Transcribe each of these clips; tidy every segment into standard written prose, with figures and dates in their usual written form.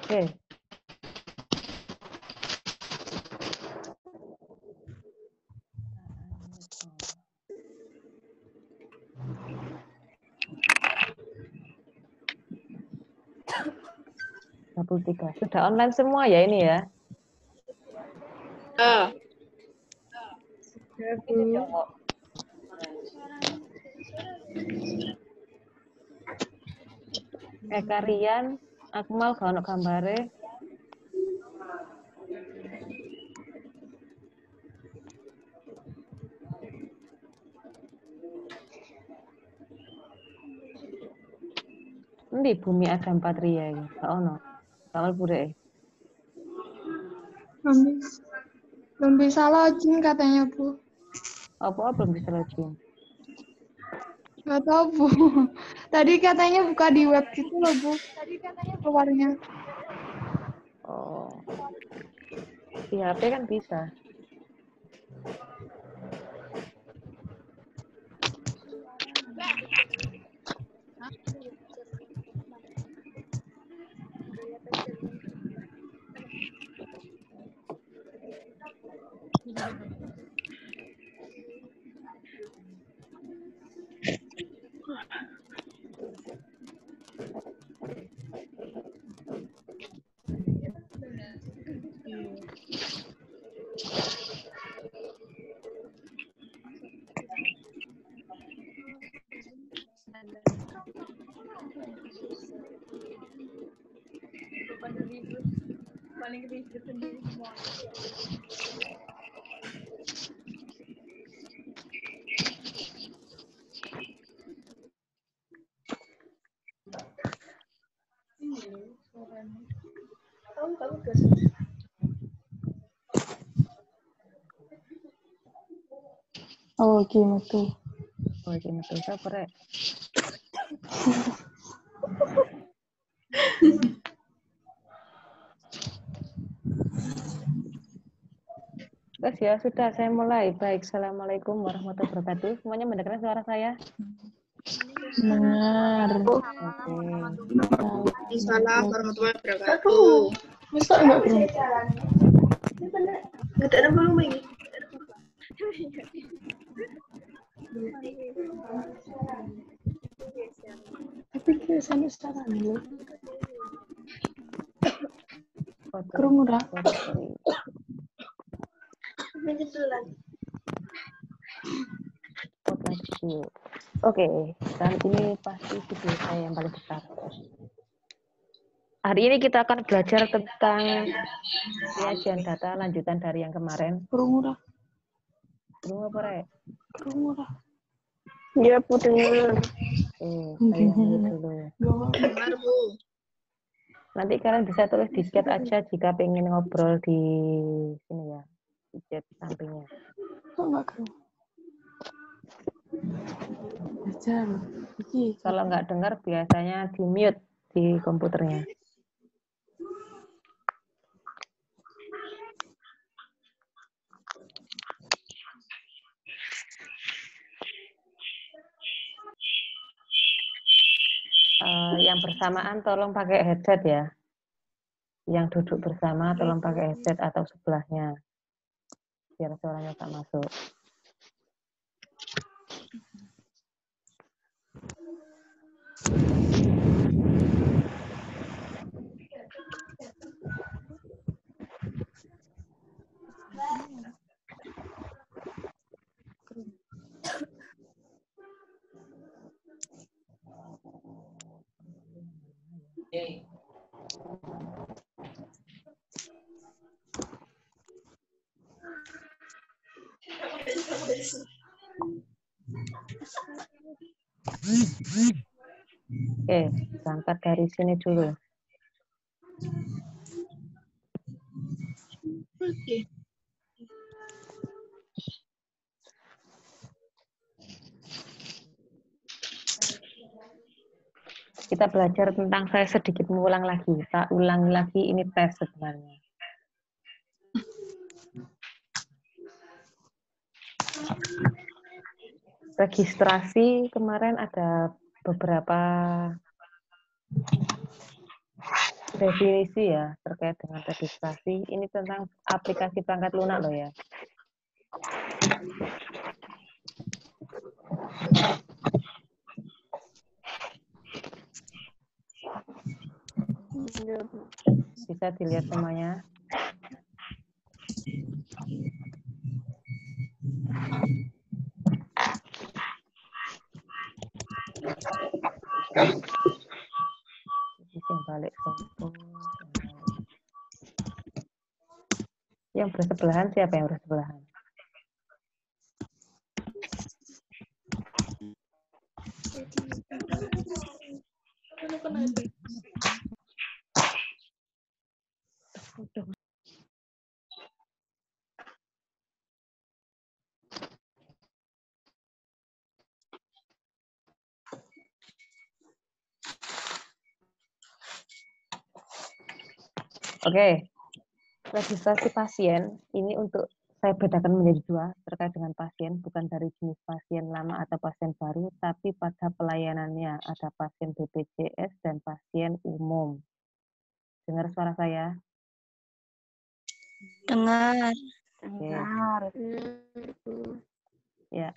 Oke. tiga. Sudah online semua ya ini ya? Ya, Bu. Karian, Akmal gak ono gambare. Di bumi ada 4 ria ya. Gak ono. Kamal pure. Belum bisa login katanya, Bu. Apa belum bisa login? Nggak tahu, Bu. Tadi katanya buka di web gitu loh, Bu. Tadi katanya keluarnya. Oh. Di HP kan bisa. Oh, gitu. Oh, ini tuh siapa rek? Terus ya sudah saya mulai. Baik, assalamualaikum warahmatullahi wabarakatuh. Semuanya mendengar suara saya? Benar. Oke. Waalaikumsalam warahmatullahi wabarakatuh. Masa enggak, Bro? Nggak ada belum ini. Tapi kayak sampai sekarang dulu. Oke. Kerungu dah. Oke, dan ini pasti video saya yang paling besar. Hari ini kita akan belajar tentang penyajian data lanjutan dari yang kemarin. Kerungu dah. Kerungu apa, Rek? Kerungu dah. Iya, Bu, dengar. Saya mute dulu. Dengar, Bu. Nanti kalian bisa tulis di chat aja jika pengen ngobrol di sini ya, di chat sampingnya. Kok enggak kerungu? Ajar. Kalau nggak dengar biasanya di mute di komputernya. Yang bersamaan tolong pakai headset ya. Yang duduk bersama tolong pakai headset atau sebelahnya. Biar suaranya tak masuk. Oke, berangkat dari sini dulu. Kita belajar tentang saya sedikit mengulang lagi. Tak ulangi lagi, ini tes sebenarnya. registrasi kemarin ada beberapa definisi ya terkait dengan registrasi. Ini tentang aplikasi perangkat lunak loh ya. Iya, Bu. Bisa dilihat semuanya. Bisa balik foto. Yang bersebelahan siapa yang bersebelahan? Oke, registrasi pasien ini untuk saya bedakan menjadi dua terkait dengan pasien, bukan dari jenis pasien lama atau pasien baru, tapi pada pelayanannya ada pasien BPJS dan pasien umum. Dengar suara saya? Dengar. Oke. Bu. Ya,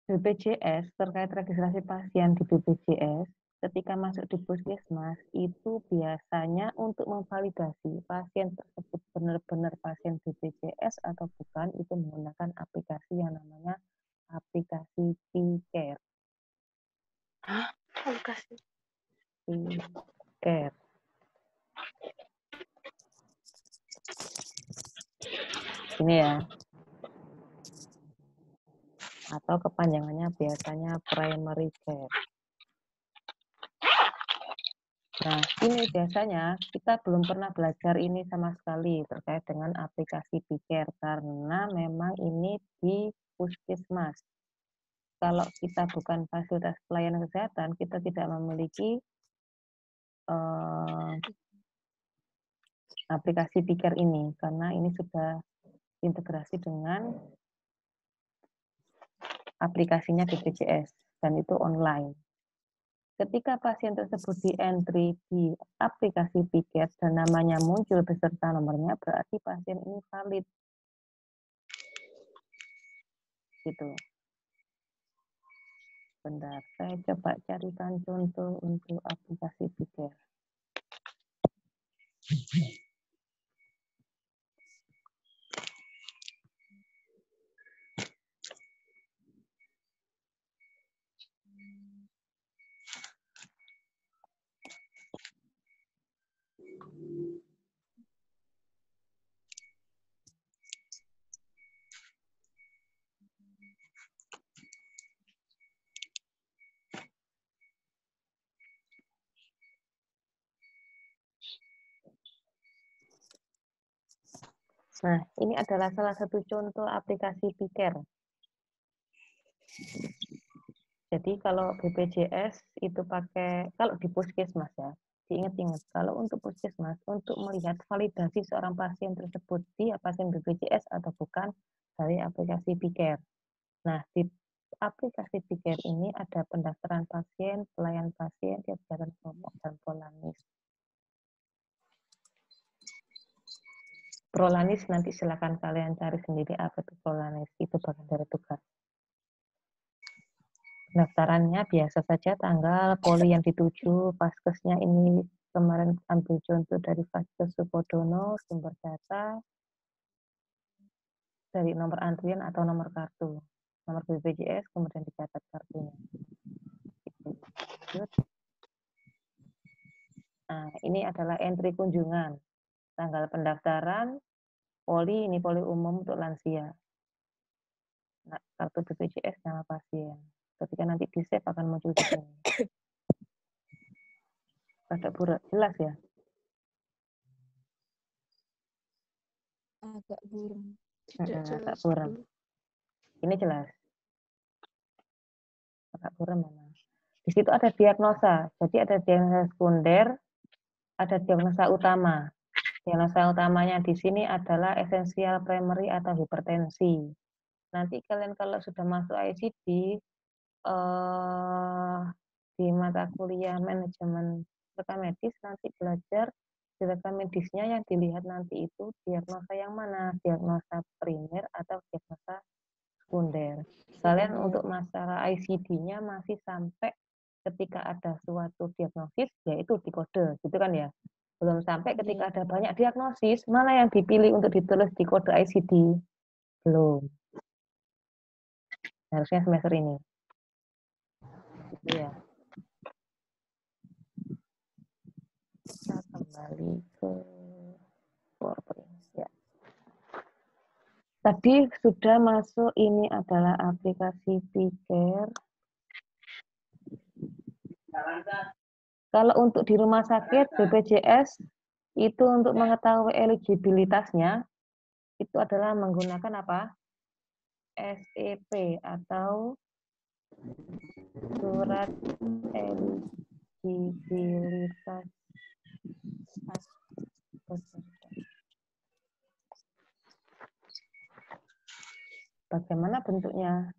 BPJS terkait registrasi pasien di BPJS ketika masuk di puskesmas itu biasanya untuk memvalidasi pasien tersebut benar-benar pasien BPJS atau bukan itu menggunakan aplikasi yang namanya aplikasi P-Care. Aplikasi. P-Care. Ini ya. Atau kepanjangannya biasanya primary care. Nah, ini biasanya kita belum pernah belajar ini sama sekali terkait dengan aplikasi P-Care karena memang ini di puskesmas. Kalau kita bukan fasilitas pelayanan kesehatan, kita tidak memiliki aplikasi P-Care ini karena ini sudah integrasi dengan aplikasinya BPJS dan itu online. Ketika pasien tersebut di-entry di aplikasi P-Care dan namanya muncul beserta nomornya, berarti pasien ini valid. Gitu. Bentar, saya coba carikan contoh untuk aplikasi P-Care. Nah, ini adalah salah satu contoh aplikasi P-Care. Jadi kalau BPJS itu pakai, kalau di puskesmas ya, diingat-ingat, kalau untuk puskesmas, untuk melihat validasi seorang pasien tersebut, dia pasien BPJS atau bukan, dari aplikasi P-Care. Nah, di aplikasi P-Care ini ada pendaftaran pasien, pelayan pasien, kegiatan kelompok, dan Prolanis. Prolanis nanti silakan kalian cari sendiri apa itu Prolanis, itu bagian dari tugas. Pendaftarannya biasa saja tanggal, poli yang dituju, vaskesnya ini kemarin ambil contoh dari Vaskes Sukodono, sumber data dari nomor antrian atau nomor kartu, nomor BPJS, kemudian dicatat kartunya. Nah, ini adalah entry kunjungan, tanggal pendaftaran, poli ini poli umum untuk lansia. Nah, kartu BPJS nama pasien. Ketika nanti di save akan muncul di sini. Agak burak, jelas ya? Agak burung. Tidak Agak jelas, buram. Bu. Ini jelas. Agak buram memang. Di situ ada diagnosa. Jadi ada diagnosa sekunder, ada diagnosa utama. Diagnosa utamanya di sini adalah esensial primary atau hipertensi. Nanti kalian kalau sudah masuk ICD, di mata kuliah manajemen rekam medis nanti belajar di rekam medisnya yang dilihat nanti itu diagnosa yang mana, diagnosa primer atau diagnosa sekunder. Kalian untuk masalah ICD-nya masih sampai ketika ada suatu diagnosis yaitu dikode, gitu kan ya? Belum sampai ketika ada banyak diagnosis, mana yang dipilih untuk ditulis di kode ICD? Belum. Harusnya semester ini. Gitu ya. Kita kembali ke PowerPoint. Ya. Tadi sudah masuk, ini adalah aplikasi Pikir. Kalau untuk di rumah sakit BPJS itu untuk mengetahui eligibilitasnya itu adalah menggunakan apa? SEP atau surat eligibilitas peserta. Bagaimana bentuknya?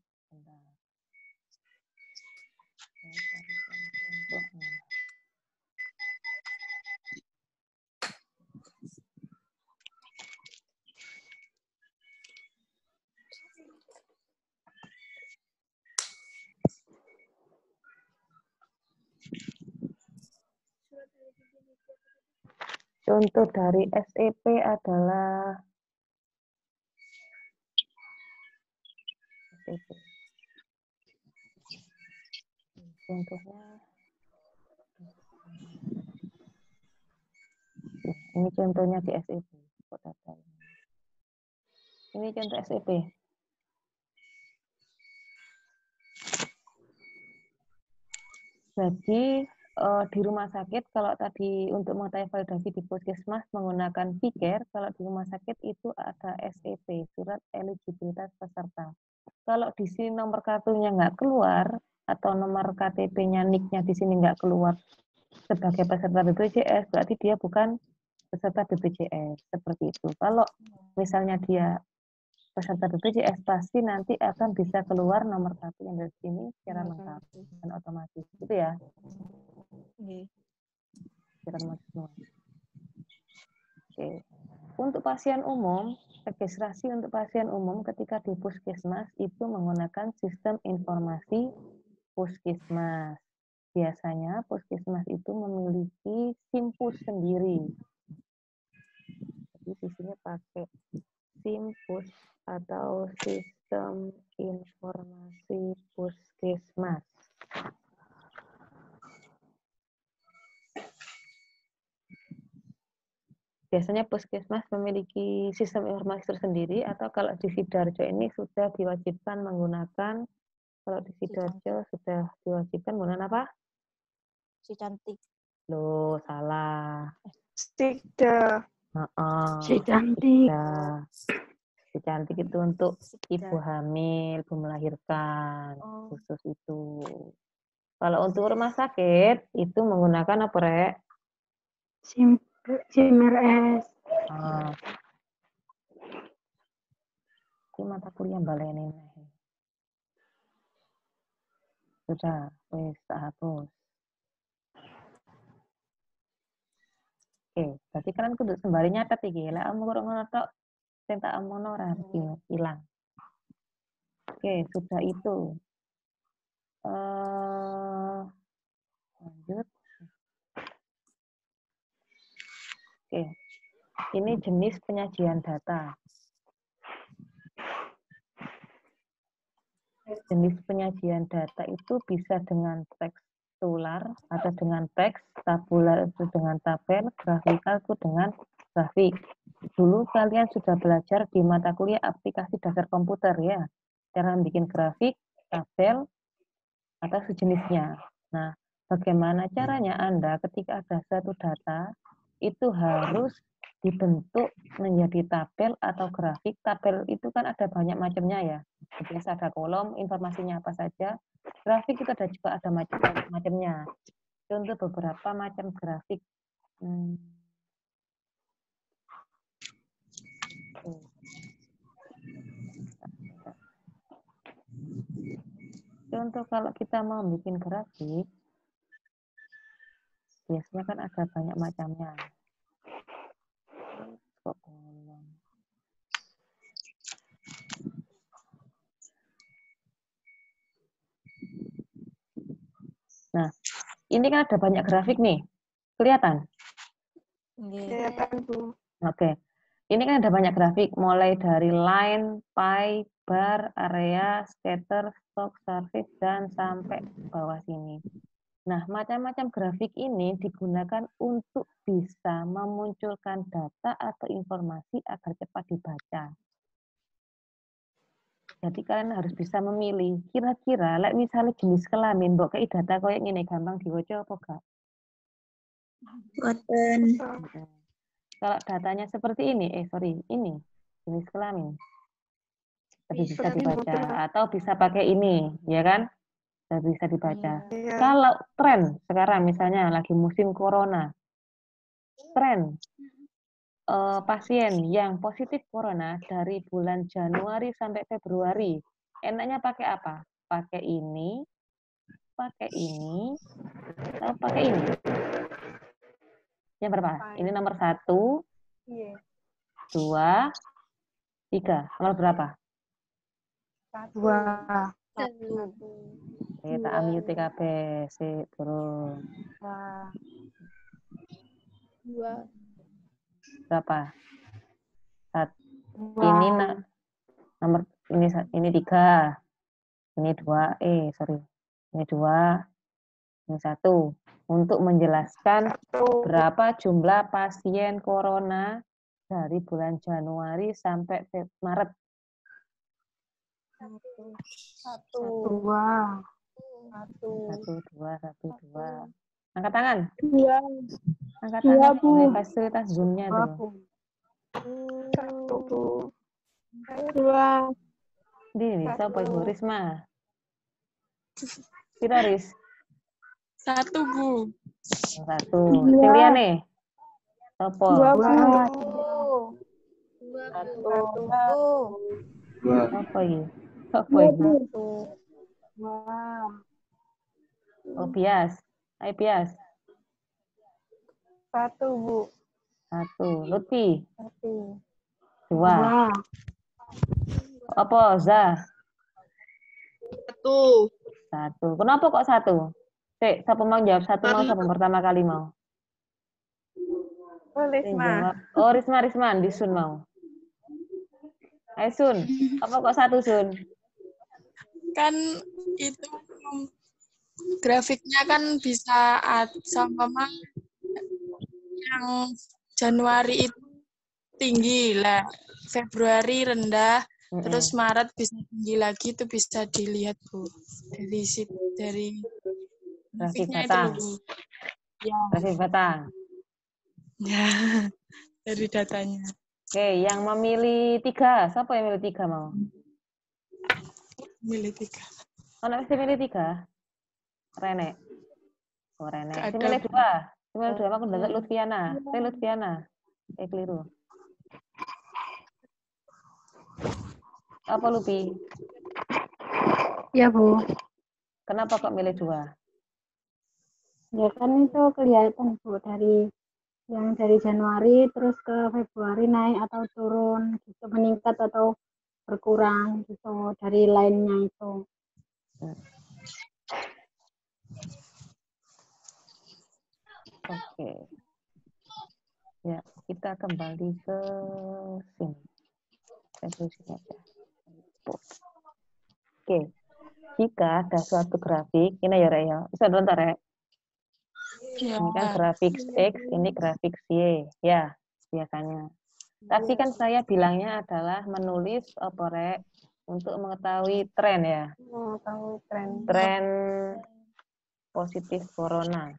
Contoh dari SEP adalah SEP. Contohnya ini contohnya di SEP. Ini contoh SEP. Jadi di rumah sakit kalau tadi untuk mengetahui validasi di puskesmas menggunakan Pikir, kalau di rumah sakit itu ada SEP, surat eligibilitas peserta. Kalau di sini nomor kartunya nggak keluar atau nomor KTP-nya, NIK-nya di sini nggak keluar sebagai peserta BPJS, berarti dia bukan peserta BPJS. Seperti itu. Kalau misalnya dia peserta BPJS, pasti nanti akan bisa keluar nomor kartu yang dari sini secara lengkap dan otomatis. Gitu ya. Oke. Untuk pasien umum, registrasi untuk pasien umum ketika di puskesmas itu menggunakan sistem informasi puskesmas. Biasanya puskesmas itu memiliki simpus sendiri. Jadi di sini pakai simpus atau sistem informasi puskesmas. Biasanya puskesmas memiliki sistem informasi tersendiri atau kalau di Sidoarjo ini sudah diwajibkan menggunakan, kalau di Sidoarjo sudah diwajibkan menggunakan apa? Si cantik. Loh, salah. Sikda. Si cantik. Si cantik itu untuk ibu hamil, ibu melahirkan, khusus itu. Kalau untuk rumah sakit itu menggunakan apa, Rek? SIMRS. Ini mata kuliah balenin. Sudah, wis tak hapus. Oke, berarti kalian kudu sembari nyatet iki. Lek kamu kurang ngono tok, sing tak omongno ora hilang. Oke, sudah itu. Lanjut. Oke. Ini jenis penyajian data. Jenis penyajian data itu bisa dengan tekstual atau dengan teks, tabular itu dengan tabel, grafikal itu dengan grafik. Dulu kalian sudah belajar di mata kuliah aplikasi dasar komputer ya. Cara bikin grafik, tabel, atau sejenisnya. Nah, bagaimana caranya Anda ketika ada satu data, itu harus dibentuk menjadi tabel atau grafik. Tabel itu kan ada banyak macamnya ya. Biasa ada kolom, informasinya apa saja. Grafik itu ada juga ada macam-macamnya. Contoh beberapa macam grafik. contoh kalau kita mau bikin grafik, biasanya kan ada banyak macamnya. Kok ngomong. Nah, ini kan ada banyak grafik nih. Kelihatan? Kelihatan, Bu. Oke. Ini kan ada banyak grafik, mulai dari line, pie, bar, area, scatter, stock, surface, dan sampai bawah sini. Nah, macam-macam grafik ini digunakan untuk bisa memunculkan data atau informasi agar cepat dibaca. Jadi kalian harus bisa memilih, kira-kira, misalnya jenis kelamin, mbok kei data kayak gini, gampang diwoco apa gak? Boten. Kalau datanya seperti ini, ini jenis kelamin. Lebih bisa dibaca, atau bisa pakai ini, ya kan? Lebih bisa dibaca. Iya. Kalau tren sekarang misalnya lagi musim corona, tren pasien yang positif corona dari bulan Januari sampai Februari, enaknya pakai apa? Pakai ini, atau pakai ini? Yang berapa? Ini nomor 1, 2, 3. Nomor berapa? 2. Kita ambil TKP, sih turun. 2. Berapa? Ini nomor ini 3, ini 2, ini 2, ini 1. Untuk menjelaskan berapa jumlah pasien corona dari bulan Januari sampai Maret. 1. 2. 1, 2. Angkat tangan. 2. Angkat Dua, tangan. Bu. Ini fasilitas Zoom-nya tuh. 1. 2. Ini siapa Ibu Risma? Kita Ris. 1, Bu. 1. Sing liyane. Sopo? 2. 1. Apa iki? Apa iki? Oh, Bias. Ayo Bias. 1, Bu. 1. Lutfi. 1. 2. Apa Za? 1. 1. Kenapa kok 1? Sik, siapa mau jawab 1 mau siapa pertama kali mau? Yang jawab. Oh, Risma, di Sun mau. Ayo Sun, apa kok 1 Sun? Kan itu grafiknya kan bisa sama yang Januari itu tinggi lah, Februari rendah, terus Maret bisa tinggi lagi, itu bisa dilihat Bu dari Grafik grafiknya itu batang. loh Bu. Ya. Grafik batang. Ya, dari datanya. Oke, yang memilih 3, siapa yang milih 3 mau? Milih 3. Anak mesti milih 3. Rene. Oh, Rene. Si Gak milih ada. 2. Si milih 2, aku dengar Lutfiana. Lutfiana. Keliru. Apa Lupi? Ya, Bu. Kenapa kok milih 2? Ya kan itu kelihatan, Bu, dari Januari terus ke Februari naik atau turun, gitu, meningkat atau berkurang gitu dari lainnya itu. Oke. Ya, kita kembali ke sini. Saya tulis ini aja. Oke. Jika ada suatu grafik, ini ya, Rek ya. Bisa bentar, Rek. Ya. Ini kan grafik X, ini grafik Y. Ya, biasanya. Tapi kan saya bilangnya adalah menulis Rek, untuk mengetahui tren ya. Mengetahui tren. Tren positif corona.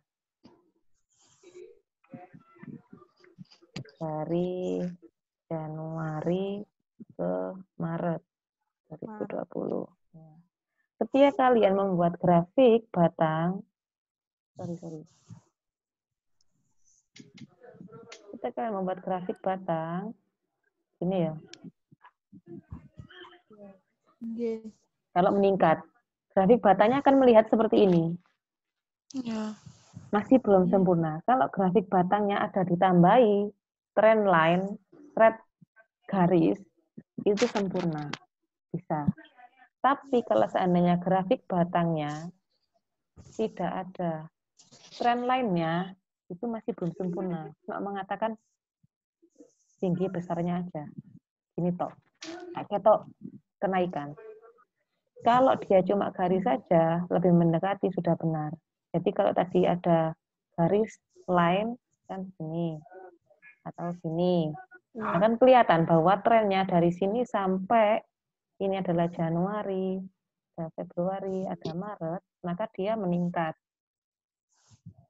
Dari Januari ke Maret 2020. Ya. Ketika kalian membuat grafik batang, ketika kalian membuat grafik batang, ini ya. Kalau meningkat, grafik batangnya akan melihat seperti ini. Ya. Masih belum sempurna. Kalau grafik batangnya ada ditambahi trend line, thread garis, itu sempurna. Bisa. Tapi kalau seandainya grafik batangnya tidak ada trend line-nya, itu masih belum sempurna. Cuma mengatakan tinggi besarnya aja. Ini toh. Atau kenaikan. Kalau dia cuma garis saja, lebih mendekati sudah benar. Jadi kalau tadi ada garis line kan sini atau sini, akan kelihatan bahwa trennya dari sini sampai ini adalah Januari, ada Februari, ada Maret, maka dia meningkat.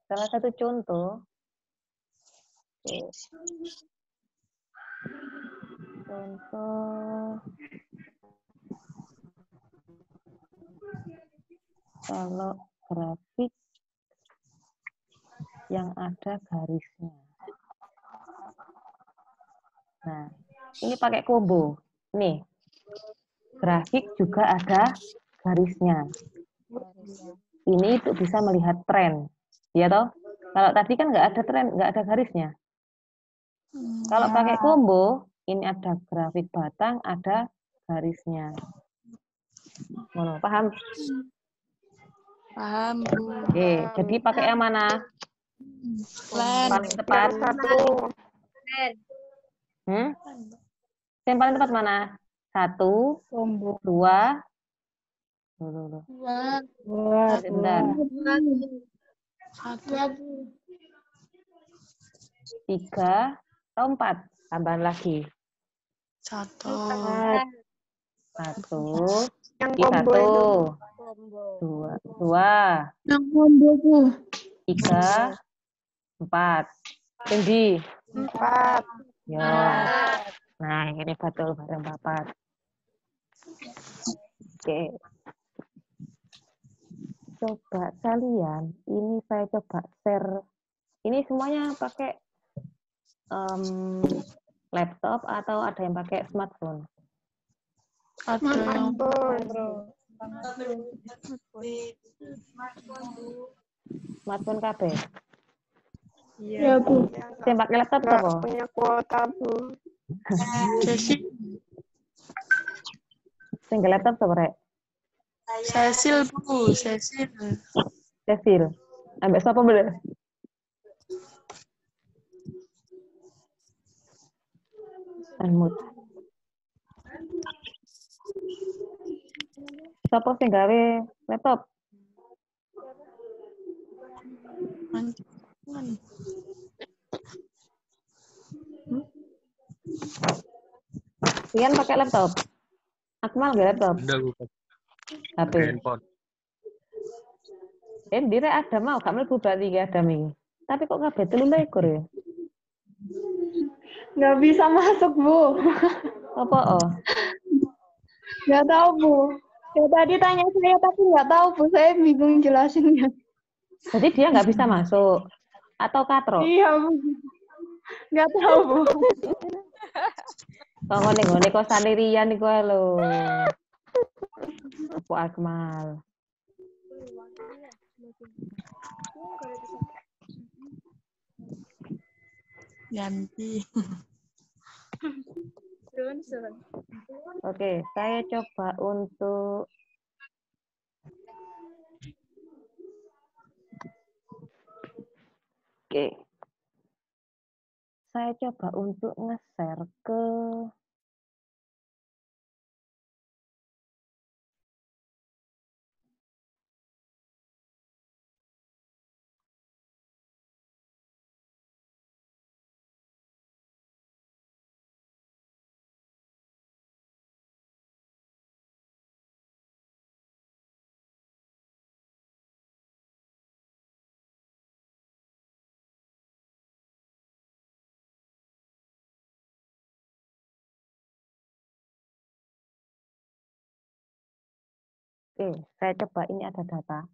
Salah satu contoh, kalau grafik yang ada garisnya. Nah, ini pakai combo. Nih, grafik juga ada garisnya. Ini untuk bisa melihat tren. Ya toh? Kalau tadi kan nggak ada tren, nggak ada garisnya. Kalau pakai combo, ini ada grafik batang, ada garisnya. Paham? Paham, Bu. Oke, jadi pakai yang mana? Len. Paling tepat. Yang paling tepat mana? 1, Combo. 2, Buat. bentar. 1. 3 atau 4? Tambahan lagi. 1. 1, Yang ini combo 1, itu. 2, Yang combo, Bu. 3, 4. Tinggi. 4. Ya. Nah, ini betul bareng papat. Oke. Coba kalian, ini saya coba share. Ini semuanya pakai laptop atau ada yang pakai smartphone? Ada yang Smartphone KB. Iya, Bu. Yang pakai laptop Nggak apa? punya kuota, Bu. Cecil. Tinggal laptop apa, Rek? Cecil, Bu. Cecil. Cecil. Ambek siapa bener? Unmute. Siapa sing gawe laptop? Mancangan. Kalian pakai laptop? Akmal nggak laptop? Udah gue HP. pakai handphone. Dire ada mau, gak mlebu berarti gak ada nih. Tapi kok kabeh 3 ekor ya? Nggak bisa masuk, Bu. Apa oh? Nggak tahu, Bu. Ya, tadi tanya saya, tapi nggak tahu, Bu. Saya bingung jelasinnya. Jadi dia nggak bisa masuk atau katro? Iya, Bu. Nggak tahu, Bu. Kok ngene-ngene kok sandirian iku ae lho. Apa Akmal? Yanti. Oke, saya coba untuk saya coba untuk nge-share ke saya coba ini ada data.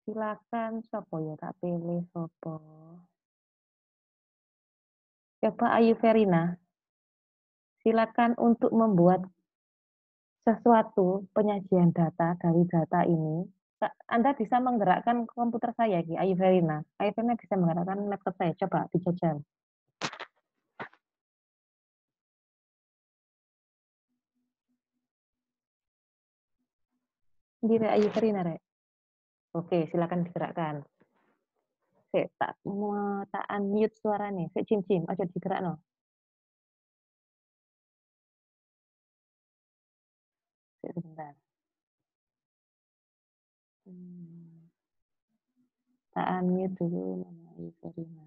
Silakan sopo ya tak pilih sopo. Coba Ayu Verina. Silakan untuk membuat sesuatu penyajian data dari data ini. Anda bisa menggerakkan komputer saya, Ki, Ayu Verina. Ayu Verina bisa menggerakkan laptop saya. Coba dijajal. Sendiri Ayu Verina, Rek. Oke, silakan digerakkan. Sik, tak unmute suaranya. Sik, cim-cim, aja digerakno. Sik, sebentar. Tak unmute dulu nama Ayu Verina.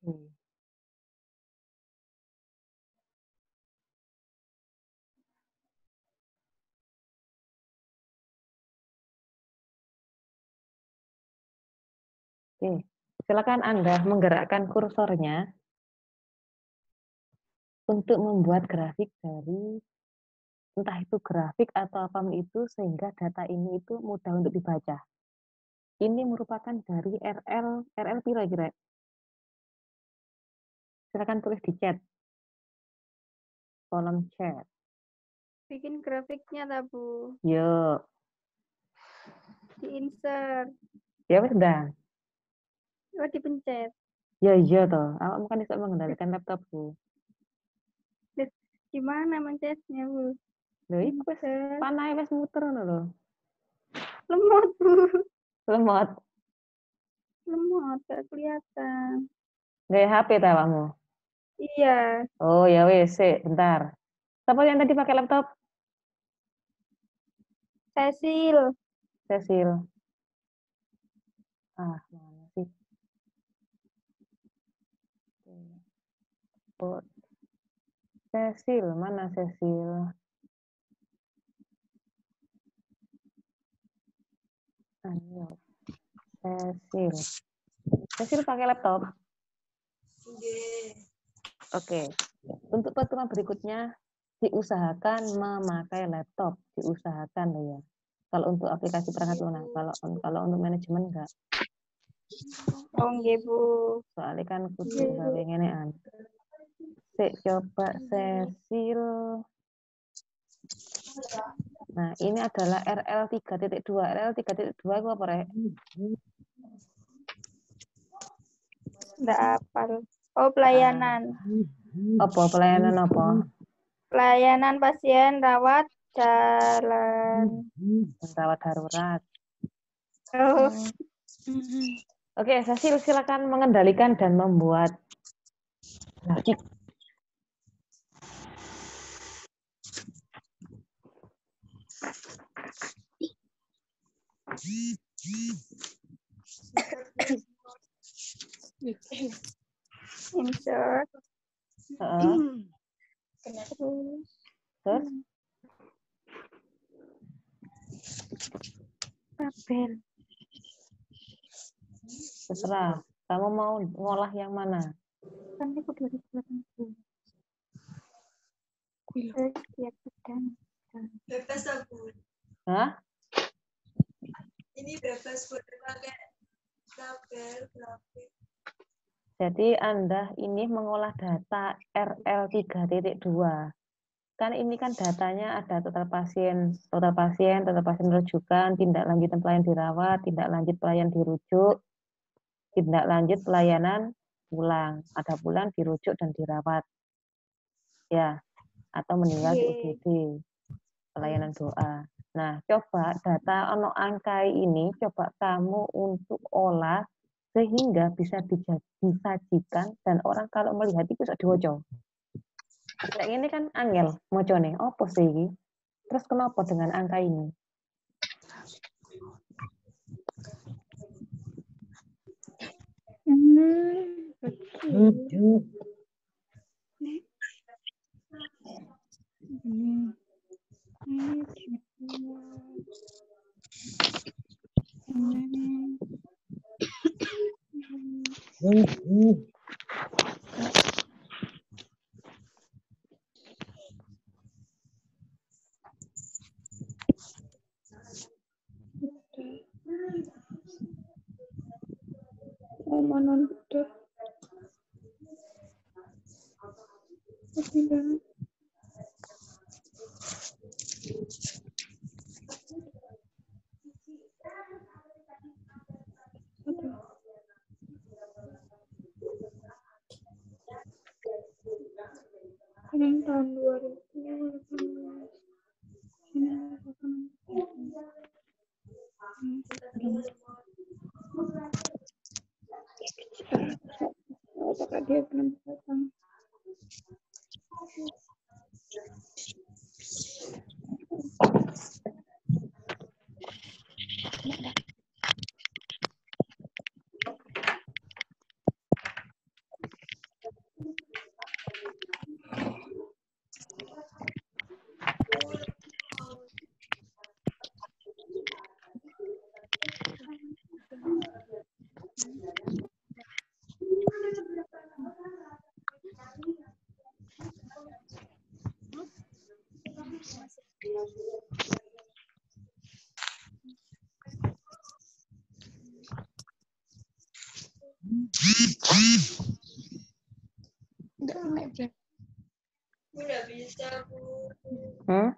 Oke. Oke, silakan Anda menggerakkan kursornya untuk membuat grafik dari entah itu grafik atau apapun itu sehingga data ini itu mudah untuk dibaca. Ini merupakan dari RL piro kira. Silakan tulis di chat. Kolom chat. Bikin grafiknya lah, Bu. Yuk. Di-insert. Ya wis dah. Oh, dipencet. Ya iya toh. Awak kan bisa mengendalikan laptopku. Gimana mencetnya, Bu? Lho iku wis Insert. panahe wis muter ngono lho. Lemot, Bu. Lemot. Lemot, gak kelihatan. Gaya HP ta awakmu? Iya. Oh ya wis, sik, bentar. Siapa yang tadi pakai laptop? Cecil. Cecil. Ah, mana sih? Oh, Cecil, mana Cecil? Ayo, Cecil. Cecil pakai laptop? Oke. Untuk pertemuan berikutnya, diusahakan memakai laptop. Diusahakan loh ya. Kalau untuk aplikasi perangkat lunak. Kalau untuk manajemen enggak. Oh, nggih, Bu. Soalnya kan kudu gawe ngenean. Sik, coba Cecil. Nah, ini adalah RL 3.2. RL 3.2 itu apa, Rek? Nggak apal. Oh, pelayanan. Apa pelayanan apa? Pelayanan pasien rawat jalan. Rawat darurat. Oh, Oke, Cecil silakan mengendalikan dan membuat grafik. insert. Terus? Tabel. Terserah. Kamu mau ngolah yang mana? Kan itu 2018. Setiap pedang. Bebas aku. Hah? Ini bebas buat pakai tabel grafik. Jadi Anda ini mengolah data RL 3.2. Kan ini kan datanya ada total pasien rujukan, tindak lanjut pelayan dirawat, tindak lanjut pelayan dirujuk, tindak lanjut pelayanan pulang, ada pulang, dirujuk dan dirawat. Ya, atau meninggal di UGD, pelayanan doa. Nah, coba data ono angkai ini coba kamu untuk olah sehingga bisa disajikan dan orang kalau melihat itu bisa diwaca. Nah, ini kan angel mocone, opo sih? Terus kenapa dengan angka ini? Omanan betul. Ini tahun 2018. Apakah dia belum datang? Hmm?